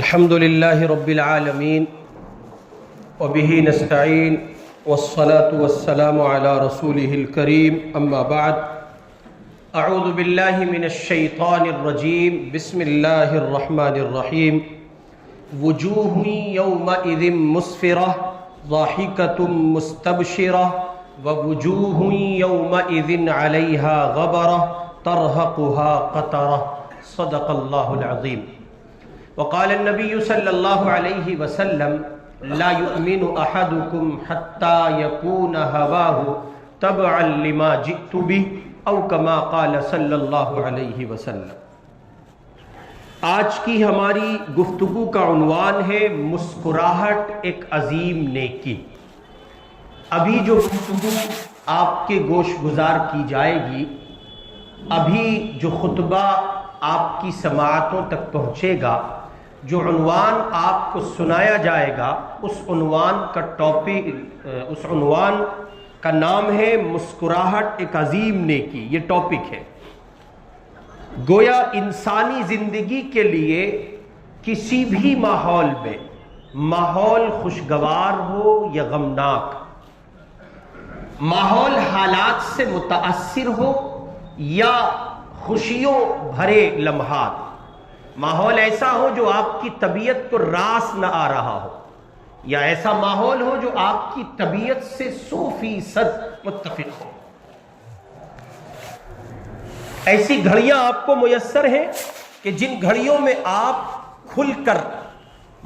الحمد لله رب العالمين وبه نستعين والصلاة والسلام على رسوله الكريم أما بعد أعوذ بالله من الشيطان الرجيم بسم الله الرحمن الرحيم وجوه يومئذ مسفرة ضاحكة مستبشرة ووجوه يومئذ عليها غبرة ترهقها قترة صدق الله العظيم وقال النبي صلى الله عليه وسلم لا يؤمن أحدكم حتى يكون هواه تبعا لما جئت به او كما قال صلی اللہ علیہ وسلم۔ آج کی ہماری گفتگو کا عنوان ہے مسکراہٹ ایک عظیم نیکی۔ ابھی جو گفتگو آپ کے گوش گزار کی جائے گی، ابھی جو خطبہ آپ کی سماعتوں تک پہنچے گا، جو عنوان آپ کو سنایا جائے گا، اس عنوان کا نام ہے مسکراہٹ ایک عظیم نیکی۔ یہ ٹاپک ہے گویا انسانی زندگی کے لیے کسی بھی ماحول میں، ماحول خوشگوار ہو یا غمناک، ماحول حالات سے متاثر ہو یا خوشیوں بھرے لمحات، ماحول ایسا ہو جو آپ کی طبیعت کو راس نہ آ رہا ہو، یا ایسا ماحول ہو جو آپ کی طبیعت سے 100% متفق ہو، ایسی گھڑیاں آپ کو میسر ہیں کہ جن گھڑیوں میں آپ کھل کر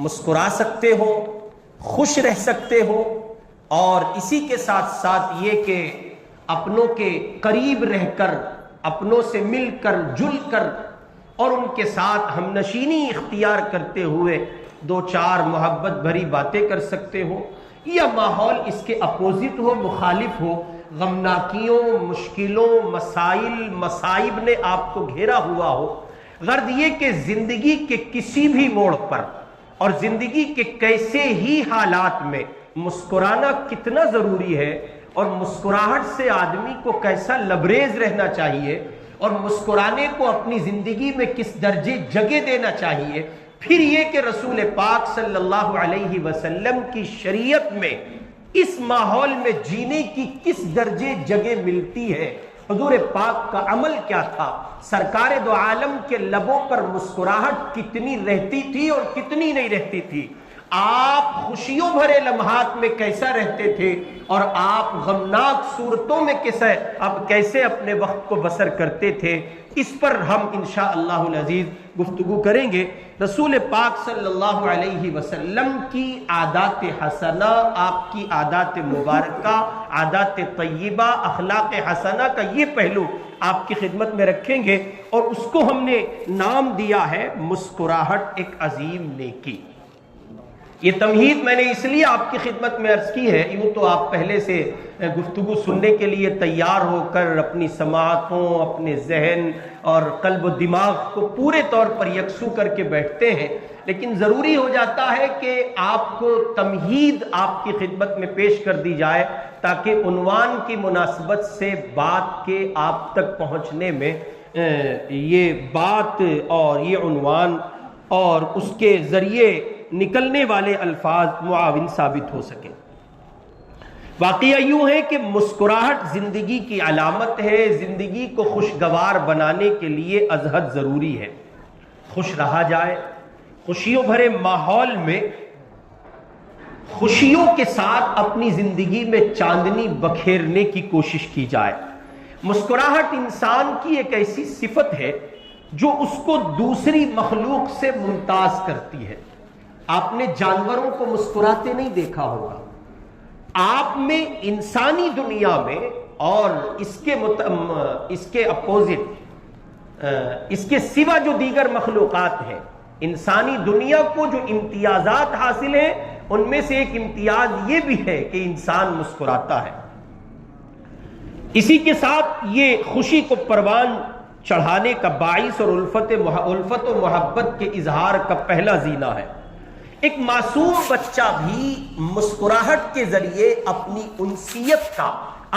مسکرا سکتے ہو، خوش رہ سکتے ہو، اور اسی کے ساتھ ساتھ یہ کہ اپنوں کے قریب رہ کر، اپنوں سے مل کر، جل کر، اور ان کے ساتھ ہم نشینی اختیار کرتے ہوئے دو چار محبت بھری باتیں کر سکتے ہو، یا ماحول اس کے اپوزٹ ہو، مخالف ہو، غمناکیوں، مشکلوں، مسائل، مصائب نے آپ کو گھیرا ہوا ہو۔ غرض یہ کہ زندگی کے کسی بھی موڑ پر اور زندگی کے کیسے ہی حالات میں مسکرانا کتنا ضروری ہے، اور مسکراہٹ سے آدمی کو کیسا لبریز رہنا چاہیے، اور مسکرانے کو اپنی زندگی میں کس درجے جگہ دینا چاہیے، پھر یہ کہ رسول پاک صلی اللہ علیہ وسلم کی شریعت میں اس ماحول میں جینے کی کس درجے جگہ ملتی ہے، حضور پاک کا عمل کیا تھا، سرکار دو عالم کے لبوں پر مسکراہٹ کتنی رہتی تھی اور کتنی نہیں رہتی تھی، آپ خوشیوں بھرے لمحات میں کیسا رہتے تھے، اور آپ غمناک صورتوں میں کیسے اپنے وقت کو بسر کرتے تھے، اس پر ہم انشاءاللہ العزیز گفتگو کریں گے۔ رسول پاک صلی اللہ علیہ وسلم کی عادات حسنہ، آپ کی عادات مبارکہ، عادات طیبہ، اخلاق حسنہ کا یہ پہلو آپ کی خدمت میں رکھیں گے، اور اس کو ہم نے نام دیا ہے مسکراہٹ ایک عظیم نیکی۔ یہ تمہید میں نے اس لیے آپ کی خدمت میں عرض کی ہے، یوں تو آپ پہلے سے گفتگو سننے کے لیے تیار ہو کر اپنی سماعتوں، اپنے ذہن اور قلب و دماغ کو پورے طور پر یکسو کر کے بیٹھتے ہیں، لیکن ضروری ہو جاتا ہے کہ آپ کو تمہید آپ کی خدمت میں پیش کر دی جائے، تاکہ عنوان کی مناسبت سے بات کے آپ تک پہنچنے میں یہ بات اور یہ عنوان اور اس کے ذریعے نکلنے والے الفاظ معاون ثابت ہو سکیں۔ واقعہ یوں ہے کہ مسکراہٹ زندگی کی علامت ہے، زندگی کو خوشگوار بنانے کے لیے ازحد ضروری ہے، خوش رہا جائے، خوشیوں بھرے ماحول میں خوشیوں کے ساتھ اپنی زندگی میں چاندنی بکھیرنے کی کوشش کی جائے۔ مسکراہٹ انسان کی ایک ایسی صفت ہے جو اس کو دوسری مخلوق سے ممتاز کرتی ہے۔ آپ نے جانوروں کو مسکراتے نہیں دیکھا ہوگا، آپ میں انسانی دنیا میں اور اس کے اپوزٹ، اس کے سوا جو دیگر مخلوقات ہیں، انسانی دنیا کو جو امتیازات حاصل ہیں ان میں سے ایک امتیاز یہ بھی ہے کہ انسان مسکراتا ہے۔ اسی کے ساتھ یہ خوشی کو پروان چڑھانے کا باعث اور الفت و محبت کے اظہار کا پہلا زینہ ہے۔ ایک معصوم بچہ بھی مسکراہٹ کے ذریعے اپنی انسیت کا،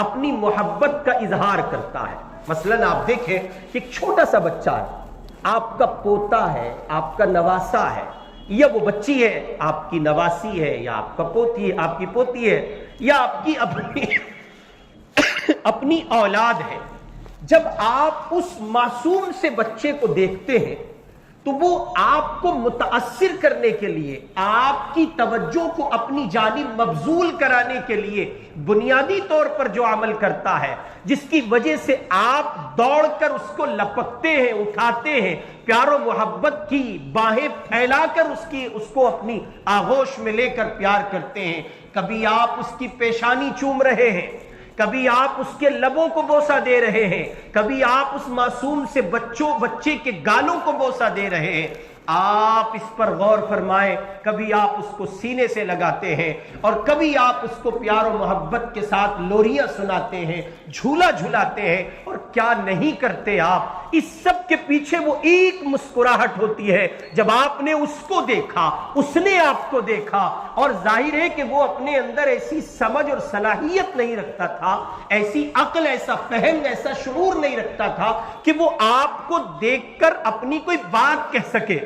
اپنی محبت کا اظہار کرتا ہے۔ مثلاً آپ دیکھیں کہ ایک چھوٹا سا بچہ ہے، آپ کا پوتا ہے، آپ کا نواسا ہے، یا وہ بچی ہے آپ کی نواسی ہے یا آپ کا پوتی ہے آپ کی پوتی ہے یا آپ کی اپنی اولاد ہے، جب آپ اس معصوم سے بچے کو دیکھتے ہیں تو وہ آپ کو متاثر کرنے کے لیے، آپ کی توجہ کو اپنی جانب مبذول کرانے کے لیے بنیادی طور پر جو عمل کرتا ہے، جس کی وجہ سے آپ دوڑ کر اس کو لپکتے ہیں، اٹھاتے ہیں، پیار و محبت کی باہیں پھیلا کر اس کو اپنی آغوش میں لے کر پیار کرتے ہیں، کبھی آپ اس کی پیشانی چوم رہے ہیں، کبھی آپ اس کے لبوں کو بوسہ دے رہے ہیں، کبھی آپ اس معصوم سے بچے کے گالوں کو بوسہ دے رہے ہیں، آپ اس پر غور فرمائیں، کبھی آپ اس کو سینے سے لگاتے ہیں اور کبھی آپ اس کو پیار و محبت کے ساتھ لوریاں سناتے ہیں، جھولا جھلاتے ہیں، اور کیا نہیں کرتے آپ۔ اس سب کے پیچھے وہ ایک مسکراہٹ ہوتی ہے، جب آپ نے اس کو دیکھا، اس نے آپ کو دیکھا، اور ظاہر ہے کہ وہ اپنے اندر ایسی سمجھ اور صلاحیت نہیں رکھتا تھا، ایسی عقل، ایسا فہم، ایسا شعور نہیں رکھتا تھا کہ وہ آپ کو دیکھ کر اپنی کوئی بات کہہ سکے۔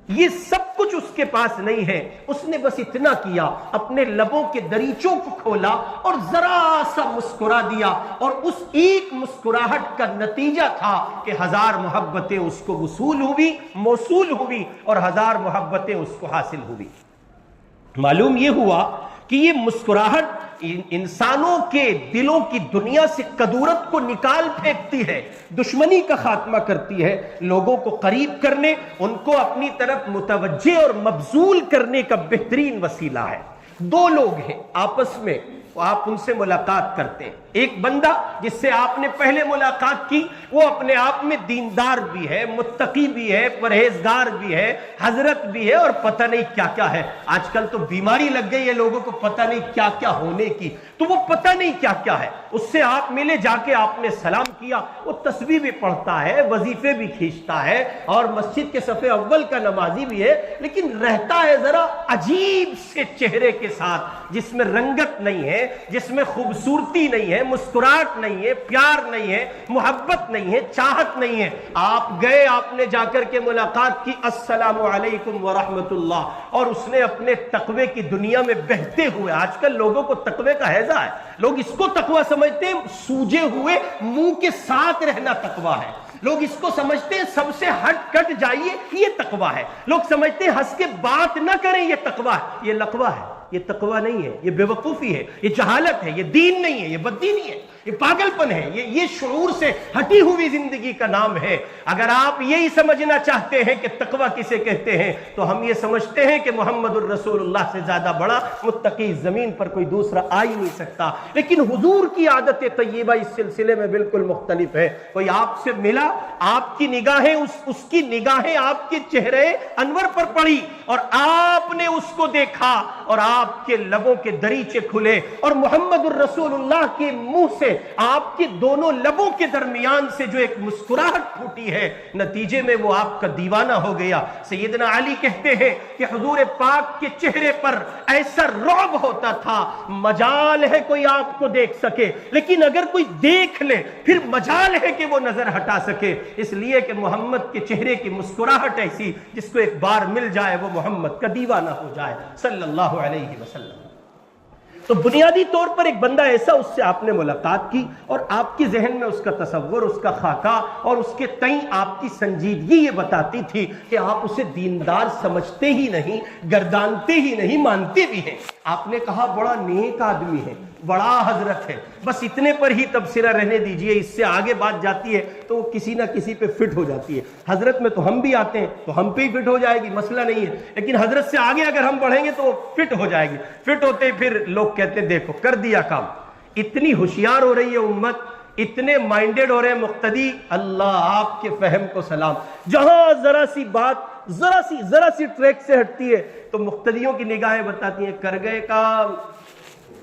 یہ سب کچھ اس کے پاس نہیں ہے، اس نے بس اتنا کیا، اپنے لبوں کے دریچوں کو کھولا اور ذرا سا مسکرا دیا، اور اس ایک مسکراہٹ کا نتیجہ تھا کہ 1000 محبتیں اس کو موصول ہوئی اور 1000 محبتیں اس کو حاصل ہوئی۔ معلوم یہ ہوا کہ یہ مسکراہٹ انسانوں کے دلوں کی دنیا سے کدورت کو نکال پھینکتی ہے، دشمنی کا خاتمہ کرتی ہے، لوگوں کو قریب کرنے، ان کو اپنی طرف متوجہ اور مبذول کرنے کا بہترین وسیلہ ہے۔ دو لوگ ہیں آپس میں، آپ ان سے ملاقات کرتے ہیں، ایک بندہ جس سے آپ نے پہلے ملاقات کی وہ اپنے آپ میں دیندار بھی ہے، متقی بھی ہے، پرہیزگار بھی ہے، حضرت بھی ہے، اور پتہ نہیں کیا کیا ہے۔ آج کل تو بیماری لگ گئی ہے لوگوں کو پتہ نہیں کیا کیا ہونے کی، تو وہ پتہ نہیں کیا کیا ہے۔ اس سے آپ ملے، جا کے آپ نے سلام کیا، وہ تسبیح بھی پڑھتا ہے، وظیفے بھی کھینچتا ہے، اور مسجد کے صف اول کا نمازی بھی ہے، لیکن رہتا ہے ذرا عجیب سے چہرے کے ساتھ، جس میں رنگت نہیں ہے، جس میں خوبصورتی نہیں ہے، مسکراہٹ نہیں ہے، پیار نہیں ہے، محبت نہیں ہے، چاہت نہیں ہے۔ آپ گئے، آپ نے جا کر کے ملاقات کی، السلام علیکم ورحمت اللہ، اور اس نے اپنے تقوی کی دنیا میں بہتے ہوئے، آج کل لوگوں کو تقوی کا ہیضہ ہے، لوگ اس کو تقوی سمجھتے ہیں، سوجے ہوئے منہ کے ساتھ رہنا تقوی ہے، لوگ اس کو سمجھتے ہیں سب سے ہٹ کٹ جائیے یہ تقوی ہے، لوگ سمجھتے ہیں ہنس کے بات نہ کریں یہ تقوی ہے، یہ لقوہ ہے، یہ تقوی نہیں ہے، یہ بے وقوفی ہے، یہ جہالت ہے، یہ دین نہیں ہے، یہ بددینی ہے، یہ پاگل پن ہے، یہ شعور سے ہٹی ہوئی زندگی کا نام ہے۔ اگر آپ یہی سمجھنا چاہتے ہیں کہ تقوی کسے کہتے ہیں تو ہم یہ سمجھتے ہیں کہ محمد الرسول اللہ سے زیادہ بڑا متقی زمین پر کوئی دوسرا آ ہی نہیں سکتا۔ لیکن حضور کی عادت طیبہ اس سلسلے میں بالکل مختلف ہے۔ کوئی آپ سے ملا، آپ کی نگاہیں اس کی نگاہیں آپ کے چہرے انور پر پڑی، اور آپ نے اس کو دیکھا، اور آپ کے لبوں کے دریچے کھلے، اور محمد الرسول اللہ کے منہ سے آپ کے دونوں لبوں کے درمیان سے جو ایک مسکراہٹ پھوٹی ہے، نتیجے میں وہ آپ کا دیوانہ ہو گیا۔ سیدنا علی کہتے ہیں کہ حضور پاک کے چہرے پر ایسا رعب ہوتا تھا، مجال ہے کوئی آپ کو دیکھ سکے، لیکن اگر کوئی دیکھ لے پھر مجال ہے کہ وہ نظر ہٹا سکے، اس لیے کہ محمد کے چہرے کی مسکراہٹ ایسی جس کو ایک بار مل جائے وہ محمد کا دیوانہ ہو جائے صلی اللہ علیہ وسلم۔ تو بنیادی طور پر ایک بندہ ایسا، اس سے آپ نے ملاقات کی، اور آپ کی ذہن میں اس کا تصور، اس کا خاکہ اور اس کے تئیں آپ کی سنجیدگی یہ بتاتی تھی کہ آپ اسے دیندار سمجھتے ہی نہیں، گردانتے ہی نہیں، مانتے بھی ہیں۔ آپ نے کہا بڑا نیک آدمی ہے، بڑا حضرت ہے، بس اتنے پر ہی تبصرہ رہنے دیجئے، اس سے آگے بات جاتی ہے تو کسی نہ کسی پہ فٹ ہو جاتی ہے۔ حضرت میں تو ہم بھی آتے ہیں تو ہم پہ ہی فٹ ہو جائے گی، مسئلہ نہیں ہے، لیکن حضرت سے آگے اگر ہم بڑھیں گے تو فٹ ہو جائے گی۔ فٹ ہوتے پھر لوگ کہتے ہیں دیکھو کر دیا کام، اتنی ہوشیار ہو رہی ہے امت، اتنے مائنڈڈ ہو رہے ہیں مقتدی، اللہ آپ کے فہم کو سلام۔ جہاں ذرا سی بات ذرا سی ٹریک سے ہٹتی ہے تو مقتدیوں کی نگاہیں بتاتی ہیں کر گئے کام،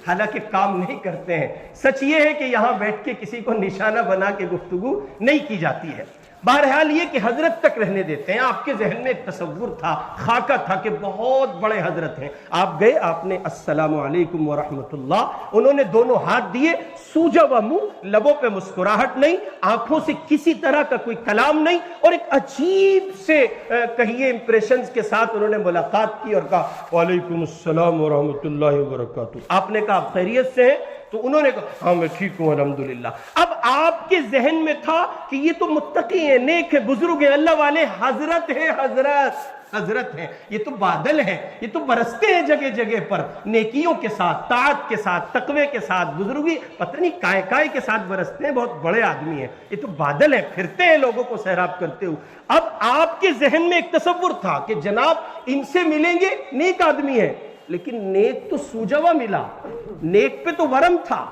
حالانکہ کام نہیں کرتے ہیں۔ سچ یہ ہے کہ یہاں بیٹھ کے کسی کو نشانہ بنا کے گفتگو نہیں کی جاتی ہے۔ بہرحال یہ کہ حضرت تک رہنے دیتے ہیں. آپ کے ذہن میں ایک تصور تھا, خاکہ تھا کہ بہت بڑے حضرت ہیں. آپ گئے, آپ نے السلام علیکم ورحمۃ اللہ, انہوں نے دونوں ہاتھ دیے, سوجا ہوا منہ, لبوں پہ مسکراہٹ نہیں, آنکھوں سے کسی طرح کا کوئی کلام نہیں, اور ایک عجیب سے کہیے امپریشنز کے ساتھ انہوں نے ملاقات کی اور کہا وعلیکم السلام ورحمۃ اللہ وبرکاتہ. آپ نے کہا آپ خیریت سے ہیں؟ تو انہوں نے کہا ہاں میں ٹھیک ہوں الحمدللہ. اب آپ کے ذہن میں تھا کہ یہ تو متقی ہیں, نیک ہیں, بزرگ ہیں, اللہ والے, حضرت ہیں, حضرت ہیں, یہ تو بادل ہیں, یہ تو برستے ہیں جگہ جگہ پر نیکیوں کے ساتھ, طاعت کے ساتھ, تقوی کے ساتھ, بزرگی پتہ نہیں کائے کے ساتھ برستے ہیں, بہت بڑے آدمی ہیں, یہ تو بادل ہیں, پھرتے ہیں لوگوں کو سیراب کرتے ہوئے. اب آپ کے ذہن میں ایک تصور تھا کہ جناب ان سے ملیں گے, نیک آدمی ہیں, لیکن نیک تو سوجا ہوا ملا, نیک پہ تو ورم تھا.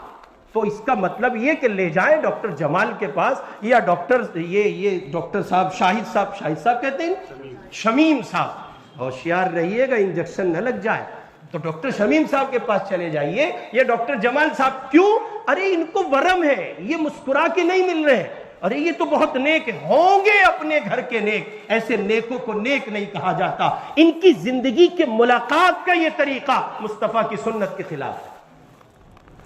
تو اس کا مطلب یہ کہ لے جائیں ڈاکٹر جمال کے پاس, یا ڈاکٹر ڈاکٹر صاحب شاہد صاحب کہتے ہیں, شمیم صاحب, ہوشیار رہیے گا انجیکشن نہ لگ جائے, تو ڈاکٹر شمیم صاحب کے پاس چلے جائیے, یا ڈاکٹر جمال صاحب. کیوں؟ ارے ان کو ورم ہے, یہ مسکرا کے نہیں مل رہے ہیں, ارے یہ تو بہت نیک ہوں گے اپنے گھر کے نیک. ایسے نیکوں کو نیک نہیں کہا جاتا. ان کی زندگی کے ملاقات کا یہ طریقہ مصطفیٰ کی سنت کے خلاف ہے.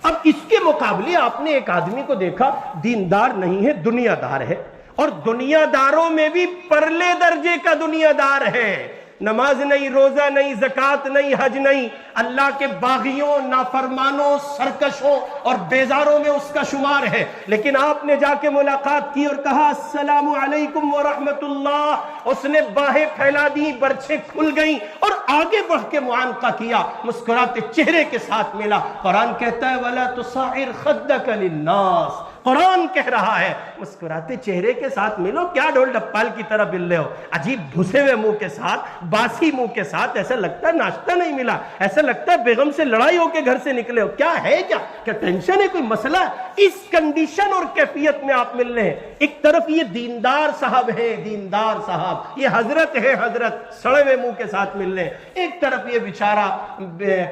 اب اس کے مقابلے آپ نے ایک آدمی کو دیکھا, دیندار نہیں ہے, دنیا دار ہے, اور دنیا داروں میں بھی پرلے درجے کا دنیا دار ہے. نماز نہیں, روزہ نہیں, زکوٰۃ نہیں, حج نہیں, اللہ کے باغیوں, نافرمانوں, سرکشوں اور بیزاروں میں اس کا شمار ہے. لیکن آپ نے جا کے ملاقات کی اور کہا السلام علیکم ورحمۃ اللہ, اس نے باہیں پھیلا دی, برچھیں کھل گئیں, اور آگے بڑھ کے معانقہ کیا, مسکراتے چہرے کے ساتھ ملا. قرآن کہتا ہے وَلَا تُصَعِّرْ خَدَّكَ لِلنَّاسِ, قرآن کہہ رہا ہے مسکراتے چہرے کے ساتھ ملو. کیا ڈھول ڈپال کی طرح مل رہے ہو, عجیب گھسے ہوئے منہ کے ساتھ, باسی منہ کے ساتھ, ایسا لگتا ہے ناشتہ نہیں ملا, ایسا لگتا ہے بیگم سے لڑائی ہو کے گھر سے نکلے ہو. کیا ہے, کیا ٹینشن ہے, کوئی مسئلہ ہے؟ اس کنڈیشن اور کیفیت میں آپ مل رہے ہیں. ایک طرف یہ دیندار صاحب ہے, دیندار صاحب, یہ حضرت ہے, حضرت سڑے ہوئے منہ کے ساتھ مل رہے ہیں. ایک طرف یہ بیچارہ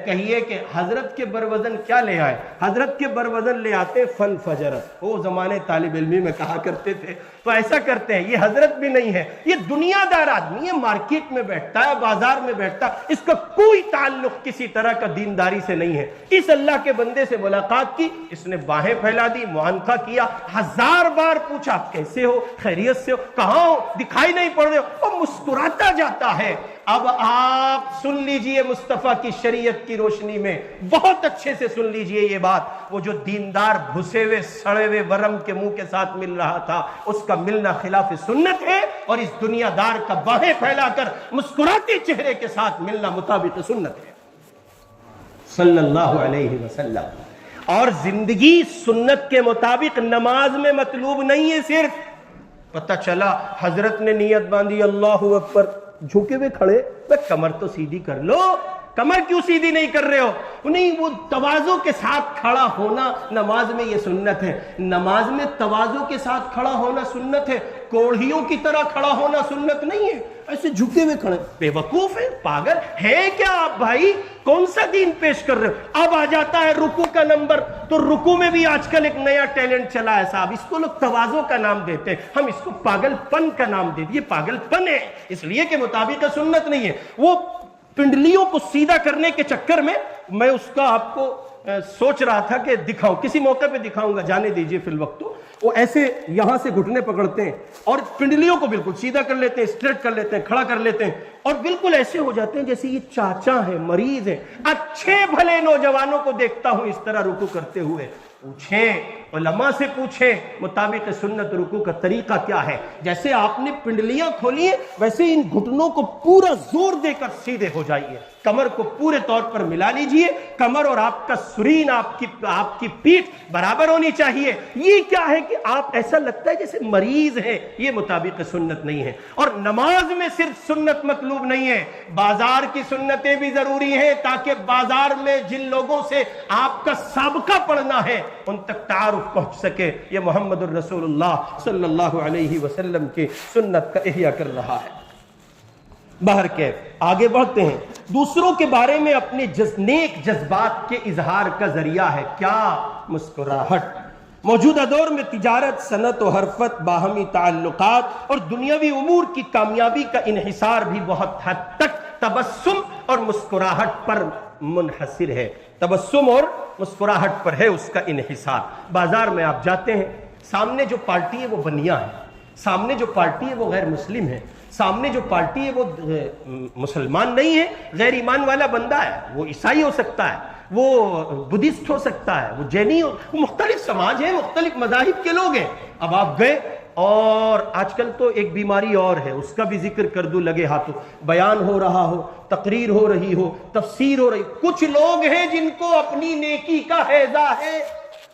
کہیے کہ حضرت کے بروزن کیا لے آئے, حضرت کے بروزن لے آتے فن فجرت. وہ زمانے طالب علمی میں کہا کرتے تھے, تو ایسا کرتے ہیں. یہ حضرت بھی نہیں ہے, یہ دنیا دار آدمی ہے, مارکیٹ میں بیٹھتا ہے, بازار میں بیٹھتا ہے, اس کا کوئی تعلق کسی طرح کا دینداری سے نہیں ہے. اس اللہ کے بندے سے ملاقات کی, اس نے باہیں پھیلا دی, معانقہ کیا, 1000 بار پوچھا کیسے ہو, خیریت سے ہو, کہاں ہو, دکھائی نہیں پڑ رہے ہو, اور مسکراتا جاتا ہے. اب آپ سن لیجئے مصطفیٰ کی شریعت کی روشنی میں, بہت اچھے سے سن لیجئے یہ بات. وہ جو دیندار گھسے ہوئے سڑے ہوئے ورم کے منہ کے ساتھ مل رہا تھا, اس کا ملنا خلاف سنت ہے, اور اس دنیا دار کا باہیں پھیلا کر مسکراتے چہرے کے ساتھ ملنا مطابق سنت ہے صلی اللہ علیہ وسلم. اور زندگی سنت کے مطابق نماز میں مطلوب نہیں ہے. صرف پتہ چلا حضرت نے نیت باندھی اللہ اکبر, جھکے ہوئے کھڑے, کمر تو سیدھی کر لو, کمر کیوں سیدھی نہیں کر رہے ہو؟ نہیں, وہ تواضع کے ساتھ کھڑا ہونا نماز میں یہ سنت ہے. نماز میں تواضع کے ساتھ کھڑا ہونا سنت ہے, کوڑھیوں کی طرح کھڑا ہونا سنت نہیں ہے. ایسے جھکے ہوئے کھڑے, بے وقوف ہے, پاگل ہے کیا آپ بھائی؟ کون سا دین پیش کر رہے ہو؟ اب آ جاتا ہے رکوع کا نمبر, تو رکوع میں بھی آج کل ایک نیا ٹیلنٹ چلا ہے صاحب, اس کو لوگ تواضع کا نام دیتے ہیں, ہم اس کو پاگل پن کا نام دیتے. یہ پاگل پن ہے, اس لیے کہ مطابق سنت نہیں ہے. وہ پنڈلیوں کو سیدھا کرنے کے چکر میں اس کا آپ کو سوچ رہا تھا کہ دکھاؤں, کسی موقع پہ دکھاؤں گا, جانے دیجئے فی الوقت. وہ ایسے یہاں سے گھٹنے پکڑتے ہیں اور پنڈلیوں کو بالکل سیدھا کر لیتے ہیں, اسٹریٹ کر لیتے ہیں, کھڑا کر لیتے ہیں, اور بالکل ایسے ہو جاتے ہیں جیسے یہ چاچا ہے, مریض ہے. اچھے بھلے نوجوانوں کو دیکھتا ہوں اس طرح رکوع کرتے ہوئے. پوچھیں, علماء سے پوچھیں مطابق سنت رکوع کا طریقہ کیا ہے. جیسے آپ نے پنڈلیاں کھولی ہیں, ویسے ان گھٹنوں کو پورا زور دے کر سیدھے ہو جائیے, کمر کو پورے طور پر ملا لیجئے. کمر اور آپ کا سرین, آپ کی پیٹھ برابر ہونی چاہیے. یہ کیا ہے کہ آپ ایسا لگتا ہے جیسے مریض ہے, یہ مطابق سنت نہیں ہے. اور نماز میں صرف سنت مطلوب نہیں ہے, بازار کی سنتیں بھی ضروری ہیں, تاکہ بازار میں جن لوگوں سے آپ کا سابقہ پڑھنا ہے ان تک تعارف پہنچ سکے. یہ محمد الرسول اللہ صلی اللہ علیہ وسلم کی سنت کا احیاء کر رہا ہے. باہر کے آگے بڑھتے ہیں. دوسروں کے بارے میں اپنے نیک جذبات کے اظہار کا ذریعہ ہے کیا؟ مسکراہٹ. موجودہ دور میں تجارت، صنعت و حرفت، باہمی تعلقات اور دنیاوی امور کی کامیابی کا انحصار بھی بہت حد تک تبسم اور مسکراہٹ پر منحصر ہے. تبسم اور مسکراہٹ پر ہے اس کا انحصار. بازار میں آپ جاتے ہیں، سامنے جو پارٹی ہے وہ بنیا ہے، سامنے جو پارٹی ہے وہ غیر مسلم ہے، سامنے جو پارٹی ہے وہ مسلمان نہیں ہے، غیر ایمان والا بندہ ہے، وہ عیسائی ہو سکتا ہے، وہ بدھسٹ ہو سکتا ہے، وہ جینی ہو، وہ مختلف سماج ہیں، مختلف مذاہب کے لوگ ہیں. اب آپ گئے اور آج کل تو ایک بیماری اور ہے، اس کا بھی ذکر کر دوں لگے ہاتھوں. بیان ہو رہا ہو، تقریر ہو رہی ہو، تفسیر ہو رہی، کچھ لوگ ہیں جن کو اپنی نیکی کا ہیضہ ہے.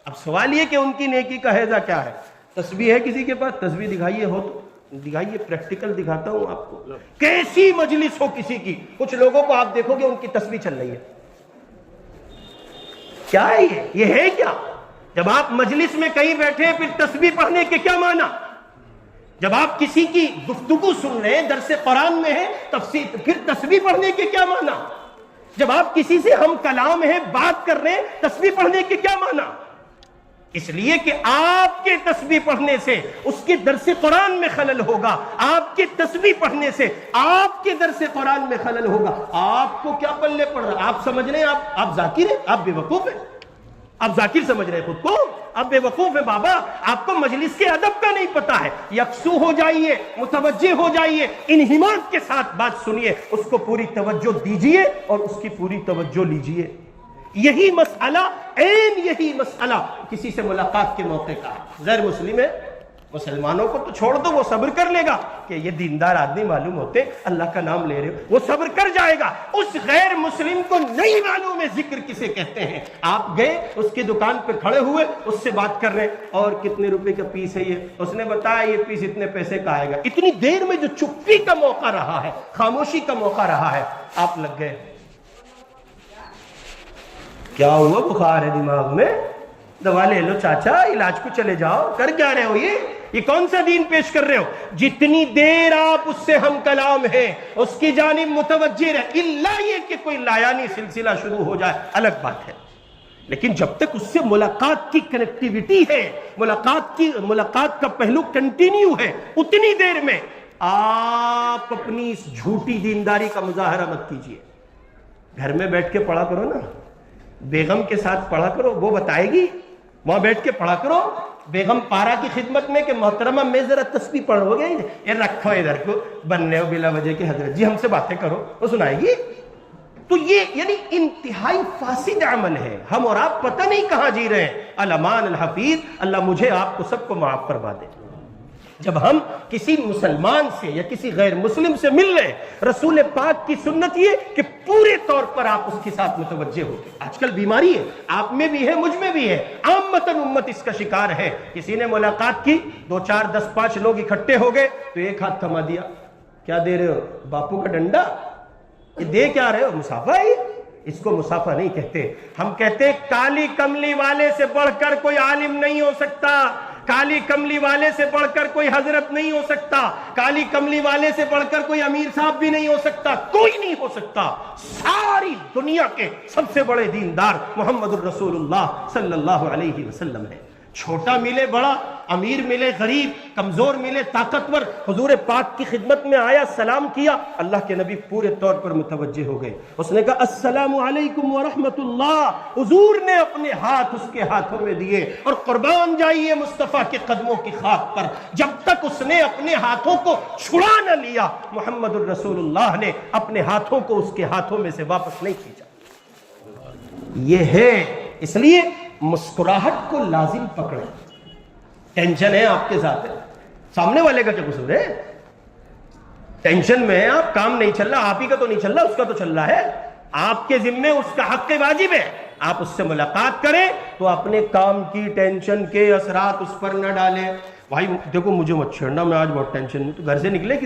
اب سوال یہ کہ ان کی نیکی کا ہیضہ کیا ہے؟ تسبیح ہے کسی کے پاس؟ تسبیح دکھائیے، ہو تو دکھائیے، پریکٹیکل دکھاتا ہوں آپ کو. کیسی مجلس ہو کسی کی، کچھ لوگوں کو آپ دیکھو گے ان کی تسبیح چل رہی ہے. کیا ہے یہ ہے کیا؟ جب آپ مجلس میں کہیں بیٹھے ہیں پھر تسبیح پڑھنے کے کیا معنی؟ جب آپ کسی کی گفتگو سن رہے ہیں، درس قرآن میں ہے، تفسیر، پھر تسبیح پڑھنے کے کیا معنی؟ جب آپ کسی سے ہم کلام ہیں، بات کر رہے ہیں، تسبیح پڑھنے کے کیا معنی؟ اس لیے کہ آپ کے تسبیح پڑھنے سے اس کے درس قرآن میں خلل ہوگا، آپ کے تسبیح پڑھنے سے آپ کے درس قرآن میں خلل ہوگا. آپ کو کیا پلے پڑ رہا ہے؟ آپ سمجھ رہے ہیں آپ ذاکر ہیں، آپ بے وقوف ہیں، آپ ذاکر سمجھ رہے ہیں خود کو، آپ بے وقوف ہیں بابا. آپ کو مجلس کے ادب کا نہیں پتا ہے. یکسو ہو جائیے، متوجہ ہو جائیے، انہماک کے ساتھ بات سنیے، اس کو پوری توجہ دیجیے اور اس کی پوری توجہ لیجیے. یہی مسئلہ، یہی مسئلہ کسی سے ملاقات کے موقع کا ہے. غیر مسلم ہے، مسلمانوں کو تو چھوڑ دو، وہ صبر کر لے گا کہ یہ دیندار آدمی معلوم ہوتے، اللہ کا نام لے رہے ہو، وہ صبر کر جائے گا. اس غیر مسلم کو نہیں معلوم ہے ذکر کسے کہتے ہیں. آپ گئے اس کی دکان پہ کھڑے ہوئے، اس سے بات کر رہے، اور کتنے روپے کا پیس ہے یہ؟ اس نے بتایا یہ پیس اتنے پیسے کا آئے گا. اتنی دیر میں جو چپی کا موقع رہا ہے، خاموشی کا موقع رہا ہے، آپ لگ گئے. کیا ہوا؟ بخار ہے دماغ میں، دوا لے لو چاچا، علاج کو چلے جاؤ. کر کیا رہے ہو؟ یہ کون سا دین پیش کر رہے ہو؟ جتنی دیر آپ اس سے ہم کلام ہیں، اس کی جانب متوجہ رہے، الا یہ کہ کوئی لایانی سلسلہ شروع ہو جائے، الگ بات ہے. لیکن جب تک اس سے ملاقات کی کنیکٹیویٹی ہے، ملاقات کا پہلو کنٹینیو ہے، اتنی دیر میں آپ اپنی اس جھوٹی دینداری کا مظاہرہ مت کیجیے. گھر میں بیٹھ کے پڑھا کرو نا، بیگم کے ساتھ پڑھا کرو، وہ بتائے گی، وہاں بیٹھ کے پڑھا کرو. بیگم پارا کی خدمت میں کہ محترمہ میں ذرا تسبیح پڑھو گے، یہ رکھو ادھر کو، بننے ہو بلا وجہ کے حضرت جی، ہم سے باتیں کرو، وہ سنائے گی. تو یہ یعنی انتہائی فاسد عمل ہے. ہم اور آپ پتہ نہیں کہاں جی رہے ہیں. الامان الحفیظ، اللہ مجھے آپ کو سب کو معاف فرما دے. جب ہم کسی مسلمان سے یا کسی غیر مسلم سے مل رہے، رسول پاک کی سنت یہ کہ پورے طور پر آپ اس کے ساتھ متوجہ ہو. آج کل بیماری ہے، آپ میں بھی ہے، مجھ میں بھی ہے، عامتاً امت اس کا شکار ہے. کسی نے ملاقات کی، 2 4 10 5 لوگ اکٹھے ہو گئے تو ایک ہاتھ تھما دیا. کیا دے رہے ہو؟ باپو کا ڈنڈا. یہ دے کیا رہے ہو؟ مسافہ ہے. اس کو مسافہ نہیں کہتے. ہم کہتے کالی کملی والے سے بڑھ کر کوئی عالم نہیں ہو سکتا، کالی کملی والے سے بڑھ کر کوئی حضرت نہیں ہو سکتا، کالی کملی والے سے بڑھ کر کوئی امیر صاحب بھی نہیں ہو سکتا، کوئی نہیں ہو سکتا. ساری دنیا کے سب سے بڑے دیندار محمد الرسول اللہ صلی اللہ علیہ وسلم ہے. چھوٹا ملے بڑا، امیر ملے غریب، کمزور ملے طاقتور، حضور پاک کی خدمت میں آیا، سلام کیا، اللہ کے نبی پورے طور پر متوجہ ہو گئے. اس نے کہا السلام علیکم ورحمت اللہ. حضور نے اپنے ہاتھ اس کے ہاتھوں میں دیے، اور قربان جائیے مصطفیٰ کے قدموں کی خاک پر، جب تک اس نے اپنے ہاتھوں کو چھڑا نہ لیا، محمد الرسول اللہ نے اپنے ہاتھوں کو اس کے ہاتھوں میں سے واپس نہیں کھینچا. یہ ہے. اس لیے مسکراہٹ کو لازم پکڑیں. ٹینشن ہے آپ کے ساتھ ہے، سامنے والے کا کیا قصور ہے؟ ٹینشن میں ہے آپ، کام نہیں چل رہا، آپ ہی کا تو نہیں چل رہا، اس کا تو چل رہا ہے. آپ کے ذمے اس کا حق واجب ہے. آپ اس سے ملاقات کریں تو اپنے کام کی ٹینشن کے اثرات اس پر نہ ڈالیں. بھائی دیکھو مجھے مت چھیڑنا، میں آج بہت ٹینشن میں. تو گھر سے نکلے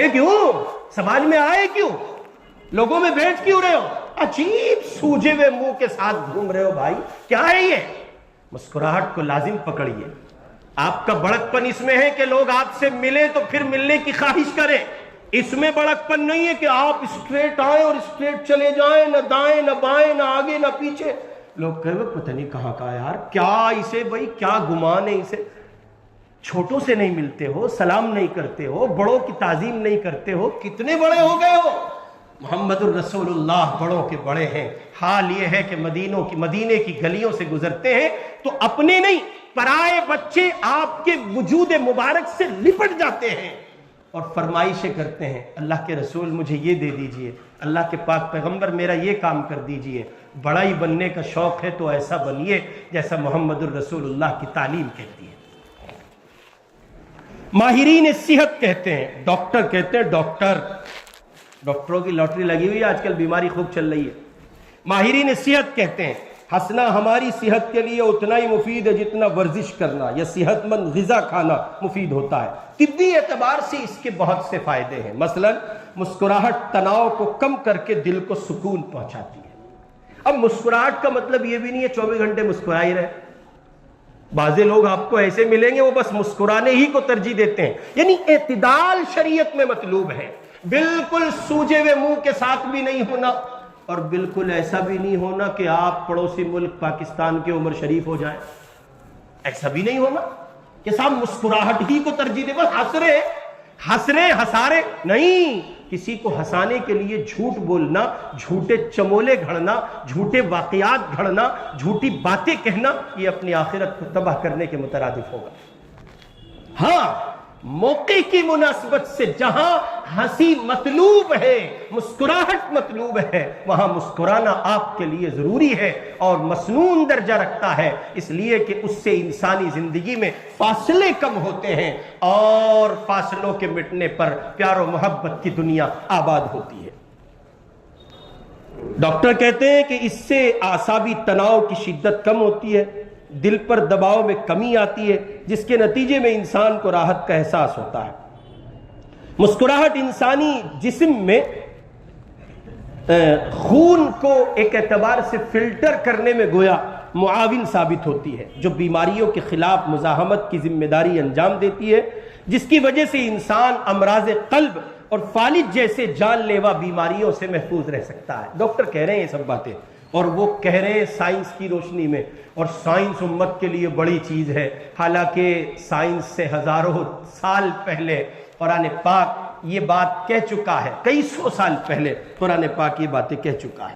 کیوں؟ سماج میں آئے کیوں؟ لوگوں میں بیٹھ کیوں رہے ہو؟ عجیب سوجے ہوئے منہ کے ساتھ گھوم رہے ہو. بھائی کیا ہے یہ؟ مسکراہٹ کو لازم پکڑیے. آپ کا بڑکپن اس میں ہے کہ لوگ آپ سے ملے تو پھر ملنے کی خواہش کریں. اس میں بڑکپن نہیں ہے کہ آپ اسٹریٹ آئیں اور اسٹریٹ چلے جائیں، نہ دائیں نہ بائیں، نہ آگے نہ پیچھے. لوگ کہے پتہ نہیں کہاں کا یار، کیا اسے بھائی کیا گمان ہے اسے، چھوٹوں سے نہیں ملتے ہو، سلام نہیں کرتے ہو، بڑوں کی تعظیم نہیں کرتے ہو، کتنے بڑے ہو گئے ہو؟ محمد الرسول اللہ بڑوں کے بڑے ہیں۔ حال یہ ہے کہ مدینے کی گلیوں سے گزرتے ہیں تو اپنے نہیں پرائے بچے آپ کے وجود مبارک سے لپٹ جاتے ہیں اور فرمائشیں کرتے ہیں، اللہ کے رسول مجھے یہ دے دیجئے، اللہ کے پاک پیغمبر میرا یہ کام کر دیجئے۔ بڑائی بننے کا شوق ہے تو ایسا بنیے جیسا محمد الرسول اللہ کی تعلیم کہتی ہے۔ ماہرین صحت کہتے ہیں، ڈاکٹر کہتے ہیں، ڈاکٹروں کی لاٹری لگی ہوئی ہے آج کل، بیماری خوب چل رہی ہے۔ ماہرین صحت کہتے ہیں ہنسنا ہماری صحت کے لیے اتنا ہی مفید ہے جتنا ورزش کرنا یا صحت مند غذا کھانا مفید ہوتا ہے۔ طبی اعتبار سے اس کے بہت سے فائدے ہیں، مثلا مسکراہٹ تناؤ کو کم کر کے دل کو سکون پہنچاتی ہے۔ اب مسکراہٹ کا مطلب یہ بھی نہیں ہے 24 گھنٹے مسکرا ہی رہے، بعض لوگ آپ کو ایسے ملیں گے وہ بس مسکرانے ہی کو ترجیح دیتے ہیں، یعنی اعتدال شریعت میں مطلوب ہے۔ بالکل سوجے ہوئے منہ کے ساتھ بھی نہیں ہونا اور بالکل ایسا بھی نہیں ہونا کہ آپ پڑوسی ملک پاکستان کے عمر شریف ہو جائیں، ایسا بھی نہیں ہونا کہ صاحب مسکراہٹ ہی کو ترجیح دے، بس ہنس رہے ہنسارے نہیں۔ کسی کو ہنسانے کے لیے جھوٹ بولنا، جھوٹے چمولے گھڑنا، جھوٹے واقعات گھڑنا، جھوٹی باتیں کہنا، یہ اپنی آخرت کو تباہ کرنے کے مترادف ہوگا۔ ہاں، موقع کی مناسبت سے جہاں ہنسی مطلوب ہے، مسکراہٹ مطلوب ہے، وہاں مسکرانا آپ کے لیے ضروری ہے اور مسنون درجہ رکھتا ہے، اس لیے کہ اس سے انسانی زندگی میں فاصلے کم ہوتے ہیں اور فاصلوں کے مٹنے پر پیار و محبت کی دنیا آباد ہوتی ہے۔ ڈاکٹر کہتے ہیں کہ اس سے اعصابی تناؤ کی شدت کم ہوتی ہے، دل پر دباؤ میں کمی آتی ہے، جس کے نتیجے میں انسان کو راحت کا احساس ہوتا ہے۔ مسکراہٹ انسانی جسم میں خون کو ایک اعتبار سے فلٹر کرنے میں گویا معاون ثابت ہوتی ہے، جو بیماریوں کے خلاف مزاحمت کی ذمہ داری انجام دیتی ہے، جس کی وجہ سے انسان امراض قلب اور فالج جیسے جان لیوا بیماریوں سے محفوظ رہ سکتا ہے۔ ڈاکٹر کہہ رہے ہیں یہ سب باتیں اور وہ کہہ رہے ہیں سائنس کی روشنی میں، اور سائنس امت کے لیے بڑی چیز ہے، حالانکہ سائنس سے ہزاروں سال پہلے قرآن پاک یہ بات کہہ چکا ہے، کئی سو سال پہلے قرآن پاک یہ باتیں کہہ چکا ہے۔